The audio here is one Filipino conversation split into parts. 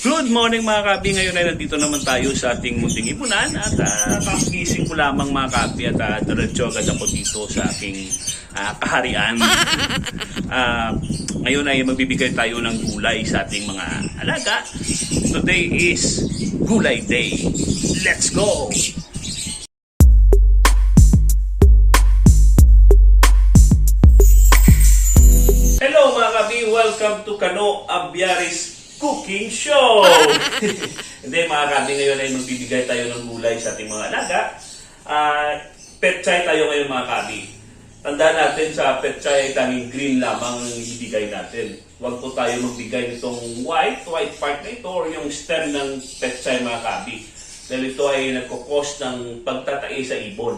Good morning mga kabi. Ngayon ay nandito naman tayo sa ating munting ipunan at kakagising ko lamang mga kabi at diretso agad ako dito sa aking kaharian. Ngayon ay magbibigay tayo ng gulay sa ating mga alaga. Today is Gulay Day. Let's go! Hello mga kabi! Welcome to Kano Abyaris Cooking Show! Hindi mga kabi, ngayon ay magbibigay tayo ng gulay sa ating mga alaga. Petchay tayo ngayon mga kabi. Tandaan natin sa petchay ay tanging green lamang ang ibigay natin. Huwag po tayo magbigay nitong white part na ito or yung stem ng petchay mga kabi. Dahil ito ay nagkukos ng pagtatai sa ibon.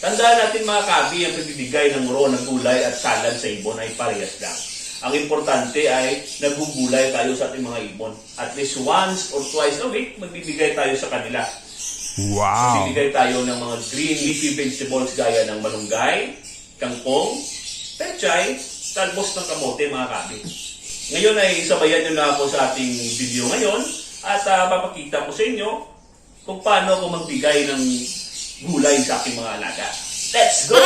Tandaan natin mga kabi, ang pagbibigay ng raw ng gulay at salad sa ibon ay parehas lang. Ang importante ay nagugulay tayo sa ating mga ibon. At least once or twice a week, magbibigay tayo sa kanila. Wow! Magbibigay tayo ng mga green leafy vegetables gaya ng malunggay, kangkong, pechay, talbos ng kamote mga kabi. Ngayon ay sabayan nyo na ako sa ating video ngayon at papakita ko sa inyo kung paano ako magbigay ng gulay sa aking mga alaga. Let's go!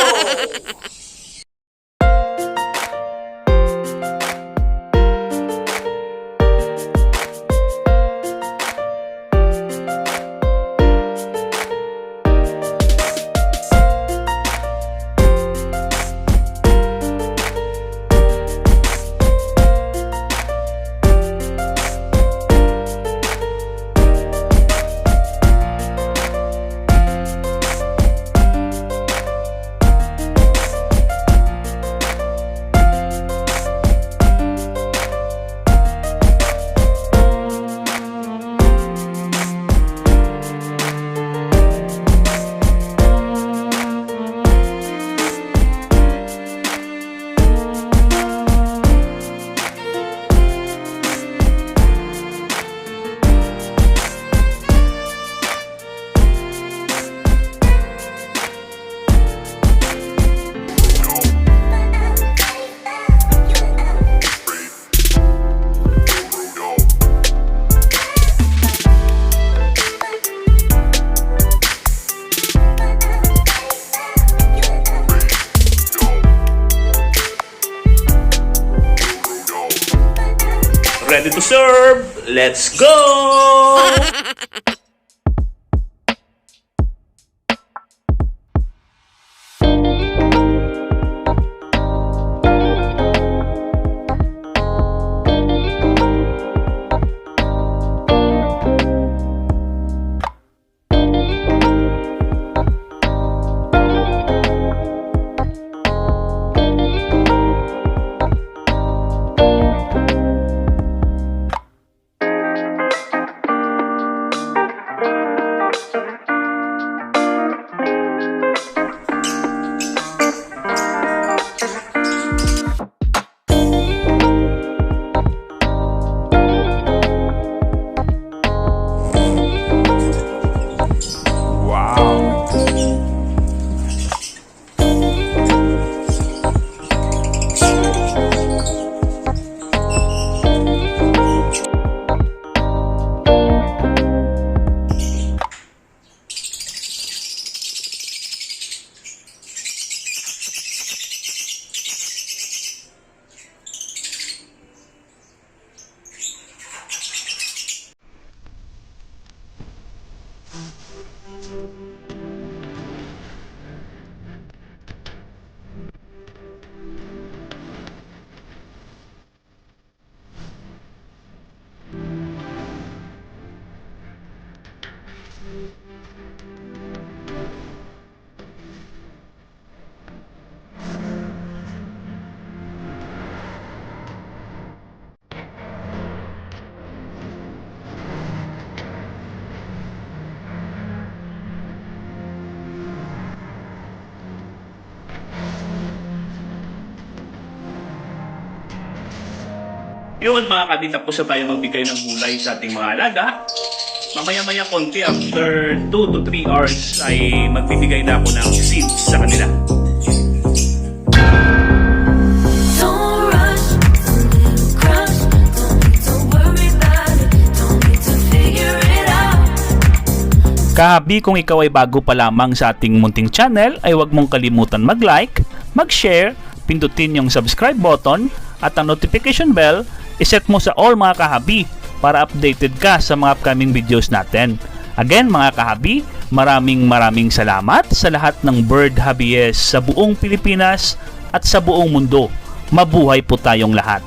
Ready to serve? Let's go! Yun mga kabi, tapos na tayo magbigay ng gulay sa ating mga alaga. Mamaya-maya konti, after 2 to 3 hours ay magbibigay na ako ng seeds sa kanila. Don't rush, don't crush, don't worry about it, don't Kahabi, kung ikaw ay bago pa lamang sa ating munting channel, ay huwag mong kalimutan mag-like, mag-share, pindutin yung subscribe button at ang notification bell, iset mo sa all mga kahabi para updated ka sa mga upcoming videos natin. Again mga kahabi, maraming salamat sa lahat ng bird hobbyist sa buong Pilipinas at sa buong mundo. Mabuhay po tayong lahat.